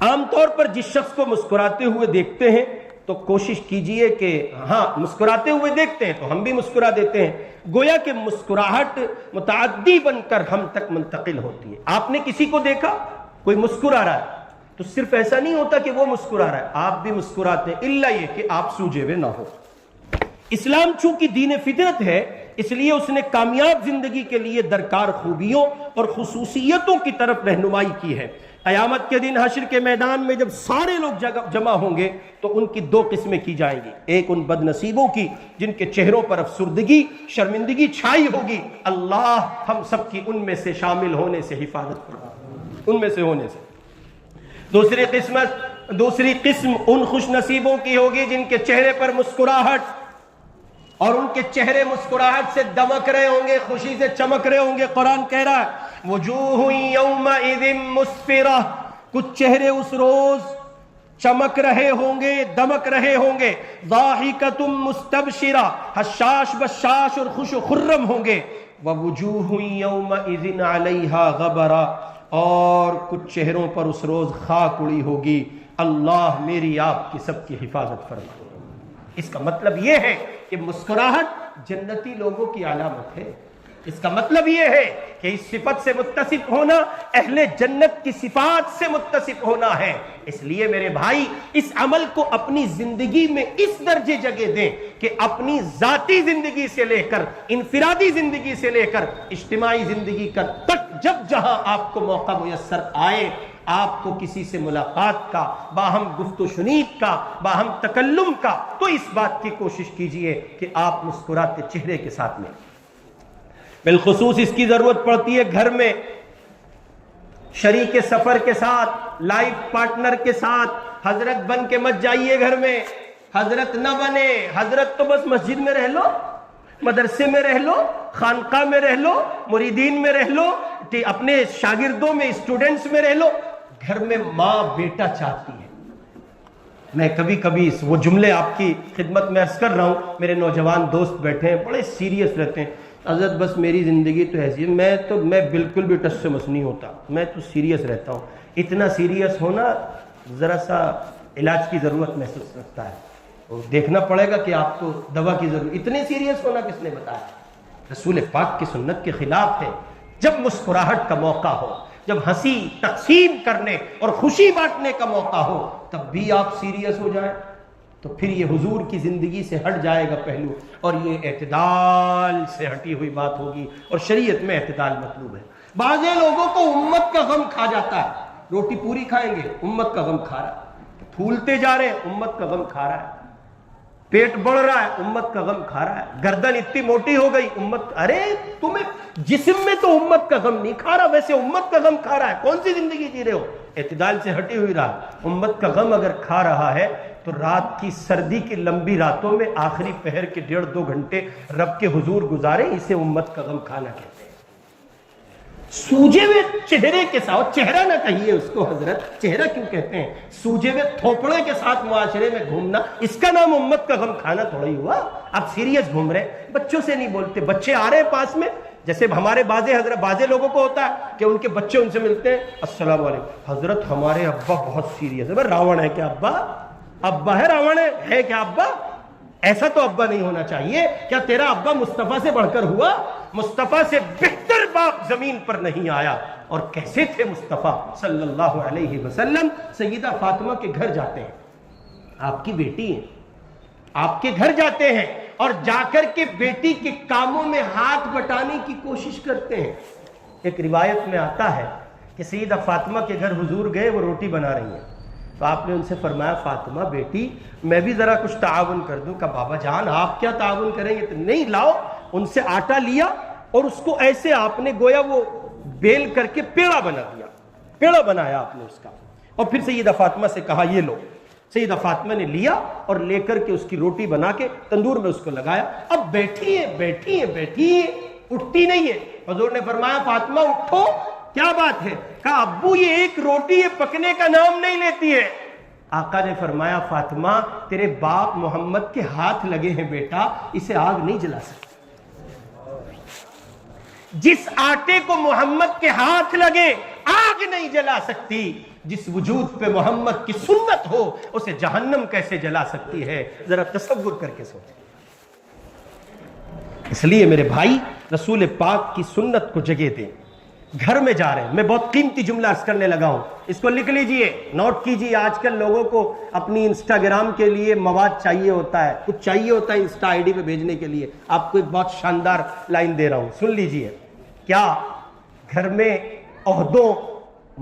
عام طور پر جس شخص کو مسکراتے ہوئے دیکھتے ہیں تو کوشش کیجئے کہ ہاں مسکراتے ہوئے دیکھتے ہیں تو ہم بھی مسکرا دیتے ہیں، گویا کہ مسکراہٹ متعدی بن کر ہم تک منتقل ہوتی ہے۔ آپ نے کسی کو دیکھا کوئی مسکرا رہا ہے تو صرف ایسا نہیں ہوتا کہ وہ مسکرا رہا ہے، آپ بھی مسکراتے ہیں، الا یہ کہ آپ سوجے ہوئے نہ ہو۔ اسلام چونکہ دین فطرت ہے، اس لیے اس نے کامیاب زندگی کے لیے درکار خوبیوں اور خصوصیتوں کی طرف رہنمائی کی ہے۔ قیامت کے دن حشر کے میدان میں جب سارے لوگ جمع ہوں گے تو ان کی دو قسمیں کی جائیں گی، ایک ان بد نصیبوں کی جن کے چہروں پر افسردگی شرمندگی چھائی ہوگی، اللہ ہم سب کی ان میں سے شامل ہونے سے حفاظت فرمائے، ان میں سے ہونے سے۔ دوسری قسم ان خوش نصیبوں کی ہوگی جن کے چہرے پر مسکراہٹ، اور ان کے چہرے مسکراہٹ سے دمک رہے ہوں گے، خوشی سے چمک رہے ہوں گے۔ قرآن کہہ رہا ہے وجوہ یومئذ مسفرہ، کچھ چہرے اس روز چمک رہے ہوں گے، دمک رہے ہوں گے، ضاحکۃ مستبشرہ، حشاش بشاش اور خوش و خرم ہوں گے، ووجوہ یومئذ علیہا غبرہ، اور کچھ چہروں پر اس روز خاک اڑی ہوگی۔ اللہ میری آپ کی سب کی حفاظت فرمائے۔ اس کا مطلب یہ ہے کہ مسکراہٹ جنتی لوگوں کی علامت ہے۔ اس کا مطلب یہ ہے کہ اس صفت سے متصف ہونا اہل جنت کی صفات سے متصف ہونا ہے۔ اس لیے میرے بھائی اس عمل کو اپنی زندگی میں اس درجے جگہ دیں کہ اپنی ذاتی زندگی سے لے کر انفرادی زندگی سے لے کر اجتماعی زندگی کا تک جب جہاں آپ کو موقع میسر آئے، آپ کو کسی سے ملاقات کا، باہم گفت و شنید کا، باہم تکلم کا، تو اس بات کی کوشش کیجئے کہ آپ مسکراتے چہرے کے ساتھ میں۔ بالخصوص اس کی ضرورت پڑتی ہے گھر میں، شریک سفر کے ساتھ، لائف پارٹنر کے ساتھ۔ حضرت بن کے مت جائیے گھر میں، حضرت نہ بنے۔ حضرت تو بس مسجد میں رہ لو، مدرسے میں رہ لو، خانقاہ میں رہ لو، مریدین میں رہ لو، اپنے شاگردوں میں، اسٹوڈنٹس میں رہ لو۔ گھر میں ماں بیٹا چاہتی ہے، میں کبھی کبھی وہ جملے آپ کی خدمت میں عرض کر رہا ہوں، میرے نوجوان دوست بیٹھے ہیں بڑے سیریس رہتے ہیں، حضرت بس میری زندگی تو ایسی ہے، میں بالکل بھی ٹس سے مس نہیں ہوتا، میں تو سیریس رہتا ہوں۔ اتنا سیریس ہونا ذرا سا علاج کی ضرورت محسوس کرتا ہے، اور دیکھنا پڑے گا کہ آپ کو دوا کی ضرورت۔ اتنے سیریس ہونا کس نے بتایا؟ رسول پاک کی سنت کے خلاف ہے۔ جب مسکراہٹ کا موقع ہو، جب ہنسی تقسیم کرنے اور خوشی بانٹنے کا موقع ہو، تب بھی آپ سیریس ہو جائیں تو پھر یہ حضور کی زندگی سے ہٹ جائے گا پہلو، اور یہ اعتدال سے ہٹی ہوئی بات ہوگی، اور شریعت میں اعتدال مطلوب ہے۔ بعض لوگوں کو امت کا غم کھا جاتا ہے، روٹی پوری کھائیں گے امت کا غم کھا رہا ہے، پھولتے جا رہے ہیں امت کا غم کھا رہا ہے، پیٹ بڑھ رہا ہے امت کا غم کھا رہا ہے، گردن اتنی موٹی ہو گئی امت، ارے تمہیں جسم میں تو امت کا غم نہیں کھا رہا، ویسے امت کا غم کھا رہا ہے، کون سی زندگی جی رہے ہو؟ اعتدال سے ہٹی ہوئی رہا۔ امت کا غم اگر کھا رہا ہے تو رات کی سردی کی لمبی راتوں میں آخری پہر کے 1.5-2 گھنٹے رب کے حضور گزارے، اسے امت کا غم کھانا کہتے ہیں۔ سوجے ہوئے چہرے کے ساتھ، چہرہ نہ کہیے اس کو حضرت، چہرہ کیوں کہتے ہیں؟ سوجے ہوئے تھوپڑے کے ساتھ معاشرے میں گھومنا، اس کا نام امت کا غم کھانا تھوڑا ہی ہوا؟ آپ سیریس گھوم رہے، بچوں سے نہیں بولتے، بچے آ رہے ہیں پاس میں، جیسے ہمارے بعضے لوگوں کو ہوتا ہے کہ ان کے بچے ان سے ملتے ہیں، السلام علیکم حضرت ہمارے ابا بہت سیریس ہے۔ بھائی راون ہے کیا ابا؟ ابا ہے راون ہے کیا ابا؟ ایسا تو ابا نہیں ہونا چاہیے۔ کیا تیرا ابا مصطفیٰ سے بڑھ کر ہوا؟ مصطفیٰ سے بہتر باپ زمین پر نہیں آیا۔ اور کیسے تھے مصطفیٰ صلی اللہ علیہ وسلم؟ سیدہ فاطمہ کے گھر جاتے ہیں، آپ کی بیٹی ہیں، آپ کے گھر جاتے ہیں اور جا کر کے بیٹی کے کاموں میں ہاتھ بٹانے کی کوشش کرتے ہیں۔ ایک روایت میں آتا ہے کہ سیدہ فاطمہ کے گھر حضور گئے، وہ روٹی بنا رہی ہیں، تو آپ نے ان سے فرمایا فاطمہ بیٹی میں بھی ذرا کچھ تعاون کر دوں۔ کہ بابا جان آپ کیا تعاون کریں گے؟ تو نہیں، لاؤ۔ ان سے آٹا لیا اور اس کو ایسے آپ نے گویا وہ بیل کر کے پیڑا بنا دیا، پیڑا بنایا آپ نے اس کا، اور پھر سیدہ فاطمہ سے کہا یہ لو۔ سیدہ فاطمہ نے لیا اور لے کر کے اس کی روٹی بنا کے تندور میں اس کو لگایا۔ اب بیٹھی ہے، اٹھتی نہیں ہے۔ حضور نے فرمایا فاطمہ اٹھو، کیا بات ہے؟ کہا ابو یہ ایک روٹی ہے، پکنے کا نام نہیں لیتی ہے۔ آقا نے فرمایا فاطمہ تیرے باپ محمد کے ہاتھ لگے ہیں بیٹا، اسے آگ نہیں جلا سکتی۔ جس آٹے کو محمد کے ہاتھ لگے آگ نہیں جلا سکتی، جس وجود پہ محمد کی سنت ہو اسے جہنم کیسے جلا سکتی ہے؟ ذرا تصور کر کے سوچیں۔ اس لیے میرے بھائی رسول پاک کی سنت کو جگہ دیں۔ گھر میں جا رہے ہیں، میں بہت قیمتی جملہ عرض کرنے لگا ہوں، اس کو لکھ لیجئے، نوٹ کیجئے۔ آج کل لوگوں کو اپنی انسٹاگرام کے لیے مواد چاہیے ہوتا ہے، کچھ چاہیے ہوتا ہے انسٹا آئی ڈی پہ بھیجنے کے لیے۔ آپ کو ایک بہت شاندار لائن دے رہا ہوں، سن لیجئے۔ کیا گھر میں عہدوں،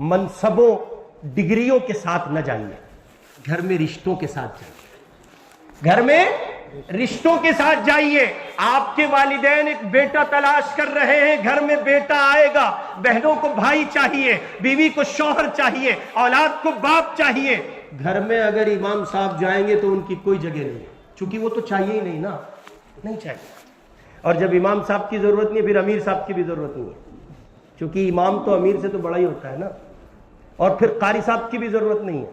منصبوں، ڈگریوں کے ساتھ نہ جائیے، گھر میں رشتوں کے ساتھ جائیے، گھر میں رشتوں کے ساتھ جائیے۔ آپ کے والدین ایک بیٹا تلاش کر رہے ہیں، گھر میں بیٹا آئے گا، بہنوں کو بھائی چاہیے، بیوی کو شوہر چاہیے، اولاد کو باپ چاہیے۔ گھر میں اگر امام صاحب جائیں گے تو ان کی کوئی جگہ نہیں، چونکہ وہ تو چاہیے ہی نہیں نا، نہیں چاہیے۔ اور جب امام صاحب کی ضرورت نہیں، پھر امیر صاحب کی بھی ضرورت نہیں ہے، چونکہ امام تو امیر سے تو بڑا ہی ہوتا ہے نا۔ اور پھر قاری صاحب کی بھی ضرورت نہیں ہے،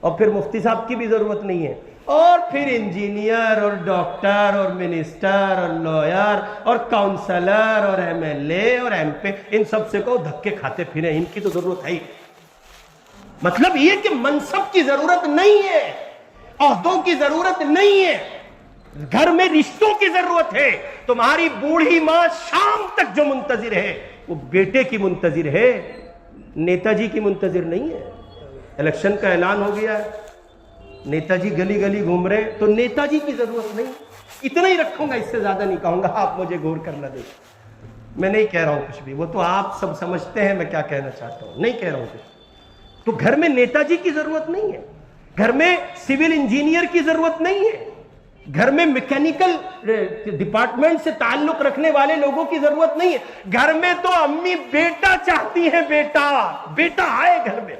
اور پھر مفتی صاحب کی بھی ضرورت نہیں ہے، اور پھر انجینئر اور ڈاکٹر اور منسٹر اور لوئر اور کاؤنسلر اور ایم ایل اے اور ایم پی، ان سب سے کو دھکے کھاتے پھریں، ان کی تو ضرورت ہے ہی۔ مطلب یہ کہ منصب کی ضرورت نہیں ہے، عہدوں کی ضرورت نہیں ہے، گھر میں رشتوں کی ضرورت ہے۔ تمہاری بوڑھی ماں شام تک جو منتظر ہے وہ بیٹے کی منتظر ہے، نیتا جی کی منتظر نہیں ہے۔ الیکشن کا اعلان ہو گیا ہے، نیتا جی گلی گلی گھوم رہے، تو نیتا جی کی ضرورت نہیں۔ اتنا ہی رکھوں گا، اس سے زیادہ نہیں کہوں گا، آپ مجھے غور کر لیں۔ میں نہیں کہہ رہا ہوں کچھ بھی، وہ تو آپ سب سمجھتے ہیں میں کیا کہنا چاہتا ہوں، نہیں کہہ رہا ہوں کچھ۔ تو گھر میں نیتا جی کی ضرورت نہیں ہے، گھر میں سول انجینئر کی ضرورت نہیں ہے، گھر میں میکینیکل ڈپارٹمنٹ سے تعلق رکھنے والے لوگوں کی ضرورت نہیں ہے۔ گھر میں تو امی بیٹا چاہتی ہیں، بیٹا آئے گھر میں۔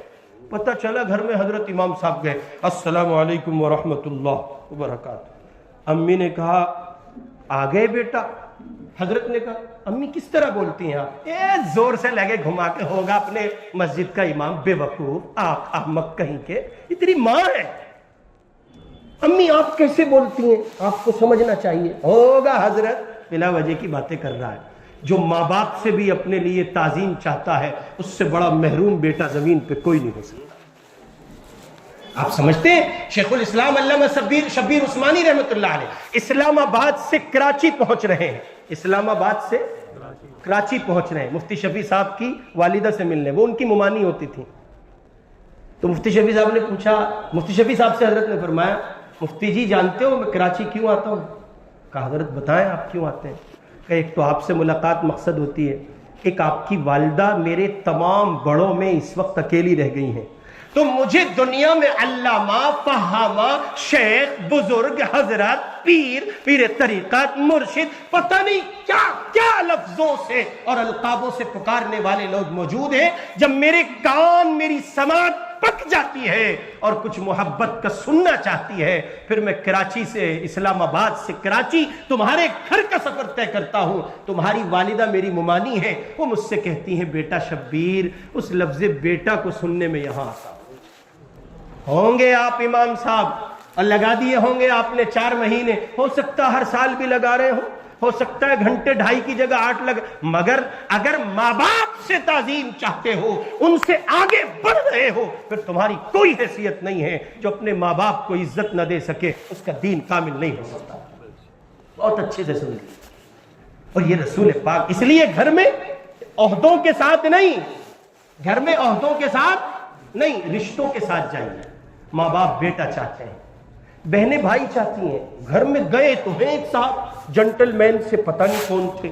پتہ چلا گھر میں حضرت امام صاحب گئے، السلام علیکم ورحمۃ اللہ وبرکاتہ۔ امی نے کہا آ گئے بیٹا؟ حضرت نے کہا امی کس طرح بولتی ہیں آپ؟ زور سے لگے گھما کے، ہوگا اپنے مسجد کا امام، بے وقوف، احمق کہیں کے، یہ تیری ماں ہے۔ امی آپ کیسے بولتی ہیں، آپ کو سمجھنا چاہیے. ہوگا حضرت، بلا وجہ کی باتیں کر رہا ہے. جو ماں باپ سے بھی اپنے لیے تعظیم چاہتا ہے اس سے بڑا محروم بیٹا زمین پہ کوئی نہیں ہو سکتا. آپ سمجھتے ہیں شیخ الاسلام علامہ شبیر عثمانی رحمۃ اللہ علیہ اسلام آباد سے کراچی پہنچ رہے ہیں، اسلام آباد سے کراچی پہنچ رہے ہیں مفتی شفیع صاحب کی والدہ سے ملنے. وہ ان کی ممانی ہوتی تھی. تو مفتی شفیع صاحب نے پوچھا، مفتی شفیع صاحب سے حضرت نے فرمایا مفتی جی جانتے ہو میں کراچی کیوں آتا ہوں؟ کہا حضرت بتائیں آپ کیوں آتے ہیں؟ کہ ایک تو آپ سے ملاقات مقصد ہوتی ہے، ایک آپ کی والدہ میرے تمام بڑوں میں اس وقت اکیلی رہ گئی ہیں، تو مجھے دنیا میں علامہ، فہامہ، شیخ، بزرگ، حضرت، پیر طریقت، مرشد، پتہ نہیں کیا کیا لفظوں سے اور القابوں سے پکارنے والے لوگ موجود ہیں. جب میرے کان، میری سماعت پک جاتی ہے اور کچھ محبت کا سننا چاہتی ہے، پھر میں کراچی سے، اسلام آباد سے کراچی تمہارے گھر کا سفر طے کرتا ہوں. تمہاری والدہ میری ممانی ہے، وہ مجھ سے کہتی ہیں بیٹا شبیر، اس لفظ بیٹا کو سننے میں یہاں آتا ہوں گے آپ امام صاحب، اور لگا دیے ہوں گے آپ نے 4 مہینے، ہو سکتا ہے ہر سال بھی لگا رہے ہو سکتا ہے گھنٹے 2.5 کی جگہ 8 لگ، مگر اگر ماں باپ سے تعظیم چاہتے ہو، ان سے آگے بڑھ رہے ہو، پھر تمہاری کوئی حیثیت نہیں ہے جو اپنے ماں باپ کو عزت نہ دے سکے، اس کا دین کامل نہیں ہو سکتا. بہت اچھے سے سن لیجیے. اور یہ رسول پاک، اس لیے گھر میں عہدوں کے ساتھ نہیں، گھر میں عہدوں کے ساتھ نہیں، رشتوں کے ساتھ جائیے. ماں باپ بیٹا چاہتے ہیں، بہنیں بھائی چاہتی ہیں. گھر میں گئے تو ہیں ایک صاحب جنٹل مین سے، پتہ نہیں کون تھے،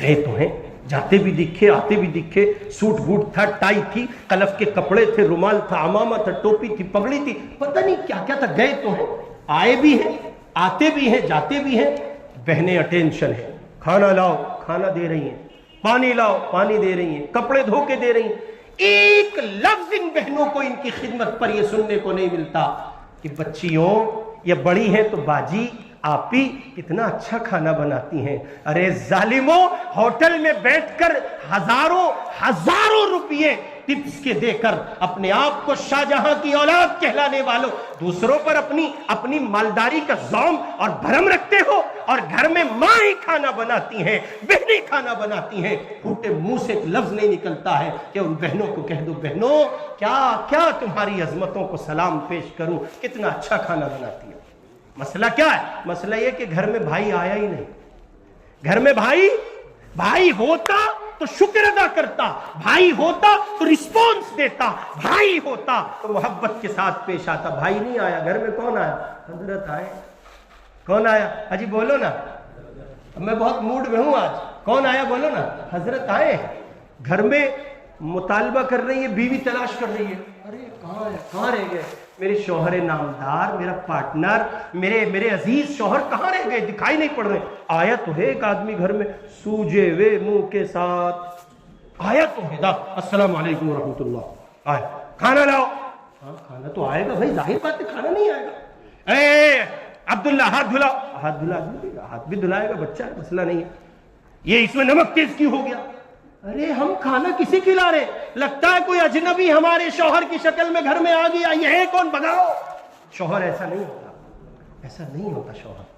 گئے تو ہیں، جاتے بھی دکھے آتے بھی دکھے، سوٹ بوٹ تھا، ٹائی تھی، قلف کے کپڑے تھے، رومال تھا، عمامہ تھا، ٹوپی تھی، پگڑی تھی، پتہ نہیں کیا کیا تھا. گئے تو ہیں، آئے بھی ہیں، آتے بھی ہیں، جاتے بھی ہیں. بہنیں اٹینشن ہے، کھانا لاؤ کھانا دے رہی ہیں، پانی لاؤ پانی دے رہی ہیں، کپڑے دھو کے دے رہی ہیں. ایک لفظ ان بہنوں کو ان کی خدمت پر یہ سننے کو نہیں ملتا کہ بچیوں یہ بڑی ہیں تو باجی آپی کتنا اچھا کھانا بناتی ہیں. ارے ظالموں، ہوٹل میں بیٹھ کر ہزاروں روپیے ٹپس کے دے کر اپنے آپ کو شاہجہاں کی اولاد کہلانے والوں، دوسروں پر اپنی مالداری کا زوم اور بھرم رکھتے ہو، اور گھر میں ماں ہی کھانا بناتی ہیں، بہنیں کھانا بناتی ہیں. پھوٹے منہ سے ایک لفظ نہیں نکلتا ہے کہ ان بہنوں کو کہہ دو بہنوں کیا تمہاری عظمتوں کو سلام پیش کروں، کتنا اچھا کھانا بناتی ہو. مسئلہ کیا ہے؟ مسئلہ یہ کہ گھر میں بھائی آیا ہی نہیں. گھر میں بھائی ہوتا تو شکر ادا کرتا، بھائی ہوتا تو رسپانس دیتا، بھائی ہوتا تو محبت کے ساتھ پیش آتا. بھائی نہیں آیا. گھر میں کون آیا؟ حضرت آئے. کون آیا؟ اجی بولو نا، میں بہت موڈ میں ہوں آج. کون آیا بولو نا. حضرت آئے. گھر میں مطالبہ کر رہی ہے، بیوی تلاش کر رہی ہے. ارے کہاں رہ گئے میرے شوہر نامدار، میرا پارٹنر، میرے عزیز شوہر کہاں رہ گئے؟ دکھائی نہیں پڑ رہے. آیا تو ہے ایک آدمی گھر میں سوجے ہوئے منہ کے ساتھ، آیا تو ہے. السلام علیکم ورحمۃ اللہ. آئے کھانا لاؤ. ہاں کھانا تو آئے گا بھائی، ظاہر بات ہے کھانا نہیں آئے گا. اے عبداللہ ہاتھ دھلاؤ. ہاتھ دھلا دے گا، ہاتھ بھی دھلائے گا، بچہ ہے، مسئلہ نہیں ہے. یہ اس میں نمک تیز کیوں ہو گیا؟ ارے ہم کھانا کسی کھلا رہے، لگتا ہے کوئی اجنبی ہمارے شوہر کی شکل میں گھر میں آ گیا. یہ ہے کون؟ بگاؤ. شوہر ایسا نہیں ہوتا، ایسا نہیں ہوتا. شوہر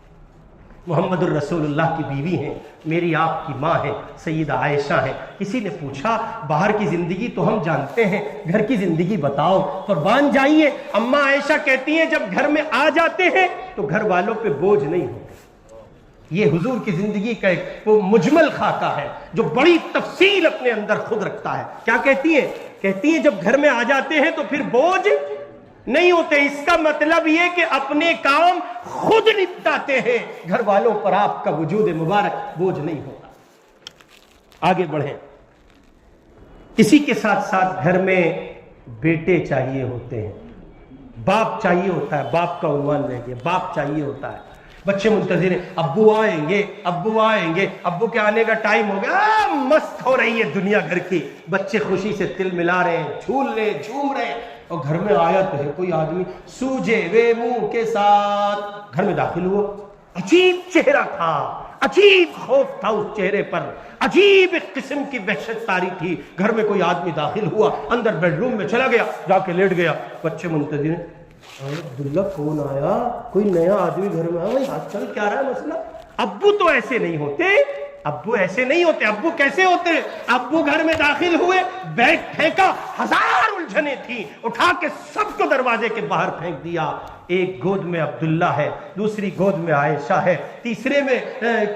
محمد الرسول اللہ کی بیوی ہیں، میری آپ کی ماں ہے، سیدہ عائشہ ہے. کسی نے پوچھا باہر کی زندگی تو ہم جانتے ہیں، گھر کی زندگی بتاؤ. قربان جائیے، اماں عائشہ کہتی ہیں جب گھر میں آ جاتے ہیں تو گھر والوں پہ بوجھ نہیں ہوتے. یہ حضور کی زندگی کا ایک وہ مجمل خاکہ ہے جو بڑی تفصیل اپنے اندر خود رکھتا ہے. کیا کہتی ہیں جب گھر میں آ جاتے ہیں تو پھر بوجھ نہیں ہوتے. اس کا مطلب یہ کہ اپنے کام خود نپٹاتے ہیں، گھر والوں پر آپ کا وجود مبارک بوجھ نہیں ہوتا. آگے بڑھیں. اسی کے ساتھ ساتھ گھر میں بیٹے چاہیے ہوتے ہیں، باپ چاہیے ہوتا ہے. باپ کا عنوان رہ گیا، باپ چاہیے ہوتا ہے. بچے منتظر ہیں، ابو آئیں گے، ابو آئیں گے، ابو کے آنے کا ٹائم ہو گیا. مست ہو رہی ہے دنیا گھر کی، بچے خوشی سے تل ملا رہے ہیں، جھول رہے ہیں، جھوم رہے ہیں. اور گھر میں آیا تو ہے کوئی آدمی سوجے ہوئے منہ کے ساتھ. گھر میں داخل ہوا، عجیب چہرہ تھا، عجیب خوف تھا اس چہرے پر، عجیب ایک قسم کی وحشت طاری تھی. گھر میں کوئی آدمی داخل ہوا، اندر بیڈ روم میں چلا گیا، جا کے لیٹ گیا. بچے منتظر ہیں، عبداللہ کون آیا؟ کوئی نیا آدمی گھر میں آیا، بھائی آج کل کیا رہا ہے مسئلہ؟ ابو تو ایسے نہیں ہوتے، ابو ایسے نہیں ہوتے۔ ابو کیسے ہوتے؟ ابو گھر میں داخل ہوئے، بیگ پھینکا، ہزار الجھنیں تھیں، اٹھا کے سب کو دروازے کے باہر پھینک دیا۔ ایک گود میں عبداللہ ہے، دوسری گود میں عائشہ ہے، تیسرے میں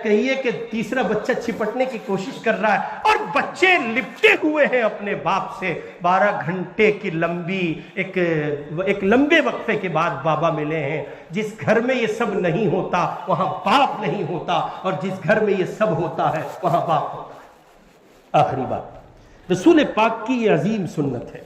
کہیے کہ تیسرا بچہ چھپٹنے کی کوشش کر رہا ہے، اور بچے لپٹے ہوئے ہیں اپنے باپ سے۔ 12 گھنٹے کی لمبی ایک لمبے وقفے کے بعد بابا ملے ہیں۔ جس گھر میں یہ سب نہیں ہوتا وہاں باپ نہیں ہوتا، اور جس گھر میں یہ سب ہوتا ہے وہاں باپ ہوتا ہے۔ آخری بات، رسول پاک کی یہ عظیم سنت ہے،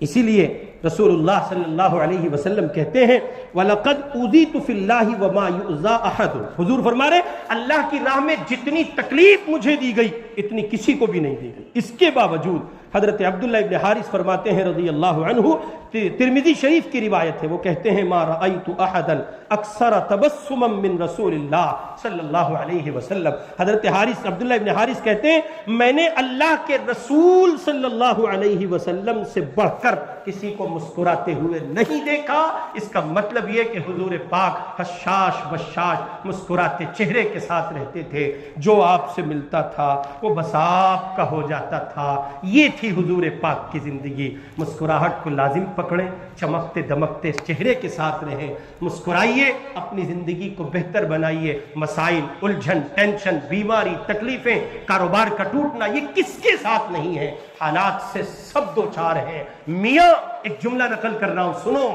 اسی لیے رسول اللہ صلی اللہ علیہ وسلم کہتے ہیں وَلَقَدْ أُوذِيتُ فِي اللَّهِ وَمَا يُؤْذَى أَحَدٌ، حضور فرما رہے اللہ کی راہ میں جتنی تکلیف مجھے دی گئی اتنی کسی کو بھی نہیں دی گئی۔ اس کے باوجود حضرت عبداللہ ابن حارث فرماتے ہیں رضی اللہ عنہ، ترمذی شریف کی روایت ہے، وہ کہتے ہیں ما رأیت احدا اکثر تبسما من رسول اللہ صلی اللہ علیہ وسلم۔ حضرت عبداللہ ابن حارث کہتے ہیں میں نے اللہ کے رسول صلی اللہ علیہ وسلم سے بڑھ کر کسی کو مسکراتے ہوئے نہیں دیکھا۔ اس کا مطلب یہ کہ حضور پاک حشاش بشاش مسکراتے چہرے کے ساتھ رہتے تھے، جو آپ سے ملتا تھا وہ بس آپ کا ہو جاتا تھا۔ یہ تھی حضور پاک کی زندگی۔ مسکراہٹ کو لازم پکڑیں، چمکتے دمکتے چہرے کے ساتھ رہیں، مسکرائیے، اپنی زندگی کو بہتر بنائیے۔ مسائل، الجھن، ٹینشن، بیماری، تکلیفیں، کاروبار کا ٹوٹنا، یہ کس کے ساتھ نہیں ہے؟ حالات سے سب دو چار ہیں۔ میاں ایک جملہ نقل کر رہا ہوں، سنو۔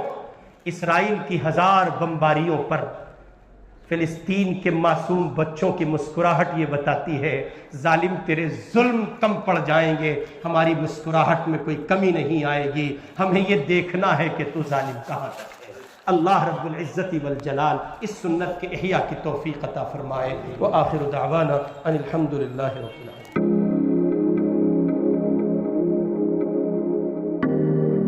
اسرائیل کی 1000 بمباریوں پر فلسطین کے معصوم بچوں کی مسکراہٹ یہ بتاتی ہے ظالم تیرے ظلم کم پڑ جائیں گے، ہماری مسکراہٹ میں کوئی کمی نہیں آئے گی، ہمیں یہ دیکھنا ہے کہ تو ظالم کہاں تک ہے۔ اللہ رب العزت والجلال اس سنت کے احیاء کی توفیق عطا فرمائے۔ وآخر دعوانا ان الحمد للہ رب العالمین۔